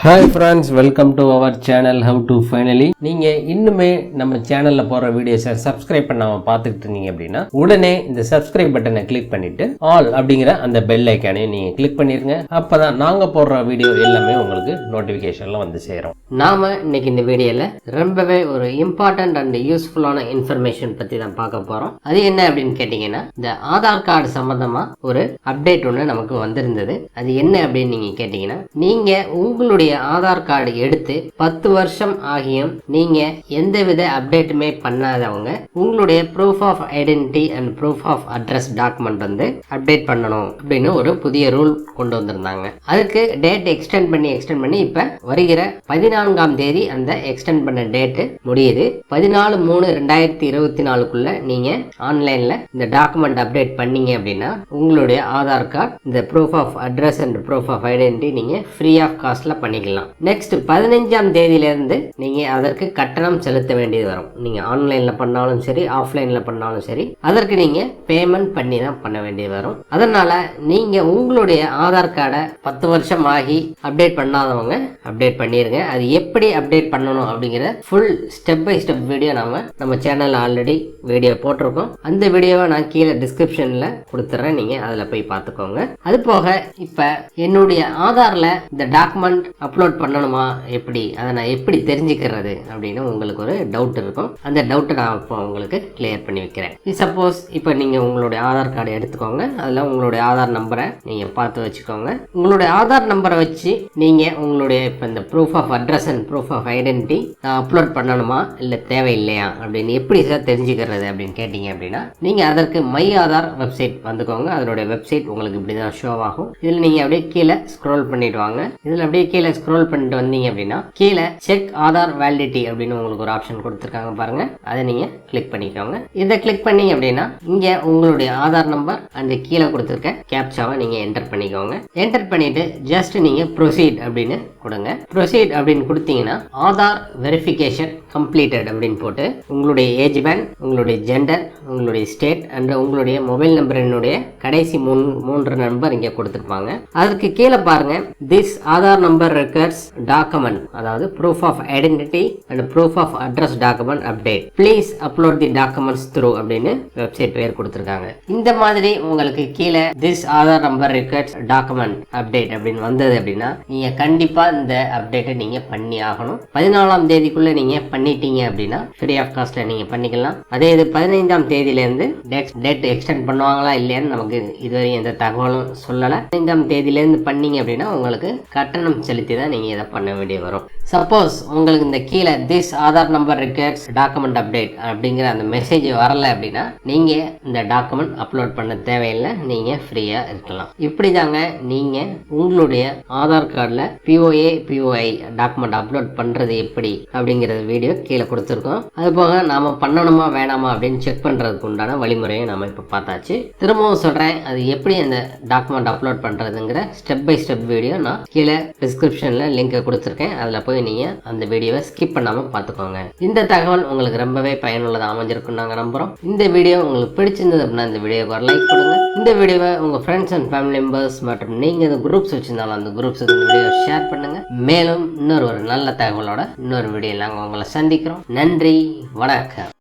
Hi friends, welcome to our channel HowToFinally. நீங்க இன்னுமே நம்ம சேனல்ல போற வீடியோஸை சப்ஸ்கிரைப் பண்ணாம பார்த்துட்டு இருந்தீங்க அப்படின்னா உடனே இந்த சப்ஸ்கிரைப் பட்டனை கிளிக் பண்ணிட்டு ஆல் அப்படிங்கிற அந்த பெல் ஐக்கானையும் நீங்க கிளிக் பண்ணிருங்க. அப்பதான் நாங்க போடுற வீடியோ எல்லாமே உங்களுக்கு நோட்டிபிகேஷன்ல வந்து சேரும். நாம இன்னைக்கு இந்த வீடியோல ரொம்பவே ஒரு இம்பார்ட்டன்ட் அண்ட் யூஸ்ஃபுல்லான இன்ஃபர்மேஷன் பத்தி தான் பார்க்க போறோம். அது என்ன அப்படின்னு கேட்டீங்கன்னா, இந்த ஆதார் கார்டு சம்பந்தமா ஒரு அப்டேட் ஒன்று நமக்கு வந்திருந்தது. அது என்ன அப்படின்னு நீங்க கேட்டீங்கன்னா, நீங்க உங்களுடைய ஆதார் கார்டு எடுத்து 10 வருஷம் ஆகியும் நீங்க எந்தவித அப்டேட்டுமே பண்ணாதவங்க உங்களுடைய proof of identity and proof of address document வந்து அப்டேட் பண்ணணும் அப்படின்னு ஒரு புதிய ரூல் கொண்டு வந்திருந்தாங்க. அதுக்கு டேட் எக்ஸ்டெண்ட் பண்ணி இப்ப வருகிற 14ஆம் தேதி அந்த எக்ஸ்டெண்ட் பண்ண டேட் முடியுது. 14/3/2024 நீங்க ஆன்லைன்ல இந்த டாக்குமெண்ட் அப்டேட் பண்ணீங்க அப்படின்னா உங்களுடைய ஆதார் கார்டு இந்த proof of address and proof of identity நீங்க ஃப்ரீ ஆஃப் காஸ்ட்ல பண்ணிக்கலாம். நெக்ஸ்ட் 15ஆம் தேதியிலிருந்து நீங்க அதற்கு கட்டணம் செலுத்த வேண்டியது வரும். நீங்க ஆன்லைன்ல பண்ணாலும் சரி, ஆஃப்லைன்ல பண்ணாலும் சரி, அதற்கு நீங்க பேமெண்ட் பண்ணி தான் பண்ண வேண்டியது வரும். அதனால நீங்க உங்களுடைய ஆதார் கார்டை 10 வருஷம் ஆகி அப்டேட் பண்ணாதவங்க அப்டேட் பண்ணிருங்க. அது எப்படி அப்டேட் பண்ணணும் அப்படிங்கிற full step by step video நம்ம சேனல்ல ஆல்ரெடி வீடியோ போட்டிருக்கோம். அந்த வீடியோவை நான் கீழே டிஸ்கிரிப்ஷன்ல கொடுத்துறேன், நீங்க அதுல போய் பார்த்துக்கோங்க. அது போக இப்ப என்னுடைய ஆதார்ல இந்த டாக்குமெண்ட் அப்லோட் பண்ணணுமா, எப்படி அதை நான் எப்படி தெரிஞ்சுக்கிறது அப்படின்னு உங்களுக்கு ஒரு டவுட் இருக்கும். அந்த டவுட்டை நான் இப்போ உங்களுக்கு கிளியர் பண்ணி வைக்கிறேன். சப்போஸ் இப்போ நீங்க உங்களுடைய ஆதார் கார்டை எடுத்துக்கோங்க, அதில் உங்களுடைய ஆதார் நம்பரை நீங்க பார்த்து வச்சுக்கோங்க. உங்களுடைய ஆதார் நம்பரை வச்சு நீங்க உங்களுடைய இப்போ இந்த proof of address and proof of identity நான் அப்லோட் பண்ணணுமா இல்லை தேவையில்லையா அப்படின்னு எப்படி சார் தெரிஞ்சுக்கிறது அப்படின்னு கேட்டீங்க அப்படின்னா, நீங்க அதற்கு மை ஆதார் வெப்சைட் வந்துக்கோங்க. அதனுடைய வெப்சைட் உங்களுக்கு இப்படிதான் ஷோ ஆகும். இதில் நீங்க அப்படியே கீழே ஸ்க்ரோல் பண்ணிட்டு வாங்க. இதில் அப்படியே கீழே ஸ்க்ரோல் பண்ணிட்டு வந்தீங்க அப்படின்னா கீழே செக் ஆதார் வேலிடிட்டி அப்படின்னு உங்களுக்கு ஒரு ஆப்ஷன் கொடுத்துருக்காங்க பாருங்க. அதை நீங்க கிளிக் பண்ணிக்கோங்க. இதை கிளிக் பண்ணீங்க அப்படின்னா இங்க உங்களுடைய ஆதார் நம்பர் அண்ட் கீழே கொடுத்துருக்க கேப்சாவை நீங்க என்டர் பண்ணிக்கோங்க. என்டர் பண்ணிட்டு ஜஸ்ட் நீங்க ப்ரொசீட் அப்படின்னு கொடுங்க. ப்ரொசீட் அப்படின்னு கொடுத்தீங்கன்னா ஆதார் வெரிஃபிகேஷன் கம்ப்ளீட்டட் அப்படின்னு போட்டு உங்களுடைய ஏஜ் பேண்ட், உங்களுடைய ஜெண்டர், உங்களுடைய ஸ்டேட் அண்ட் உங்களுடைய மொபைல் நம்பரினுடைய கடைசி 3 நம்பர் இங்க கொடுத்துருப்பாங்க. அதற்கு கீழே பாருங்க, this Aadhaar number records document, அதாவது proof of identity and proof of address document update, please upload the documents through அப்படின்னு வெப்சைட் பேர் கொடுத்துருக்காங்க. இந்த மாதிரி உங்களுக்கு கீழே this Aadhaar number records document update அப்படின்னு வந்தது அப்படின்னா நீங்க கண்டிப்பா இந்த அப்டேட்டை நீங்க பண்ணி ஆகணும். 14ஆம் தேதிக்குள்ள நீங்க பண்ணிட்டீங்க அப்படின்னா ஃப்ரீ ஆஃப் காஸ்ட்ல நீங்க பண்ணிக்கலாம். அதே இது 15ஆம் தேதியில இருந்து டேட் எக்ஸ்டெண்ட் பண்ணுவாங்களா இல்லையான்னு நமக்கு இதுவரை எந்த தகவலும் சொல்லல. 15ஆம் தேதியில இருந்து பண்ணீங்க அப்படின்னா உங்களுக்கு கட்டணம் செலுத்தி தான் நீங்க இதை பண்ண வேண்டிய வரும். சப்போஸ் உங்களுக்கு இந்த கீழே this Aadhaar number records document update அப்படிங்கிற அந்த மெசேஜ் வரல அப்படின்னா நீங்க இந்த டாக்குமெண்ட் அப்லோட் பண்ண தேவையில்லை, நீங்க ஃப்ரீயா இருக்கலாம். இப்படி தாங்க நீங்க உங்களுடைய ஆதார் கார்டில் POI டாக்குமெண்ட் அப்லோட் பண்றது எப்படி அப்படிங்கறது வீடியோ கீழே கொடுத்துருக்கோம். அது போக நாம பண்ணணுமா வேணாமா அப்படின்னு செக் பண்றதுக்கு உண்டான வழிமுறையை நாம இப்ப பார்த்தாச்சு. திரும்பவும் சொல்றேன், அது எப்படி அந்த டாக்குமெண்ட் அப்லோட் பண்றதுங்கிற ஸ்டெப் பை ஸ்டெப் வீடியோ நான் கீழே டிஸ்கிரிப்ஷன்ல லிங்கை கொடுத்துருக்கேன். அதுல போய் நீங்க அந்த வீடியோவை ஸ்கிப் பண்ணாம பார்த்துக்கோங்க. இந்த தகவல் உங்களுக்கு ரொம்பவே பயனுள்ளதாக அமைஞ்சிருக்கும் நாங்க நம்புறோம். இந்த வீடியோ உங்களுக்கு பிடிச்சிருந்தது அப்படின்னா இந்த வீடியோக்கு ஒரு லைக் கொடுங்க. இந்த வீடியோவை உங்க ஃப்ரெண்ட்ஸ் அண்ட் ஃபேமிலி மெம்பர்ஸ் மற்றும் நீங்க இந்த குரூப்ஸ் வச்சிருந்தாலும் அந்த குரூப்ஸுக்கு இந்த வீடியோ ஷேர் பண்ணுங்க. மேலும் இன்னொரு நல்ல தகவலோட இன்னொரு வீடியோ நாங்கள் உங்களை சந்திக்கிறோம். நன்றி, வணக்கம்.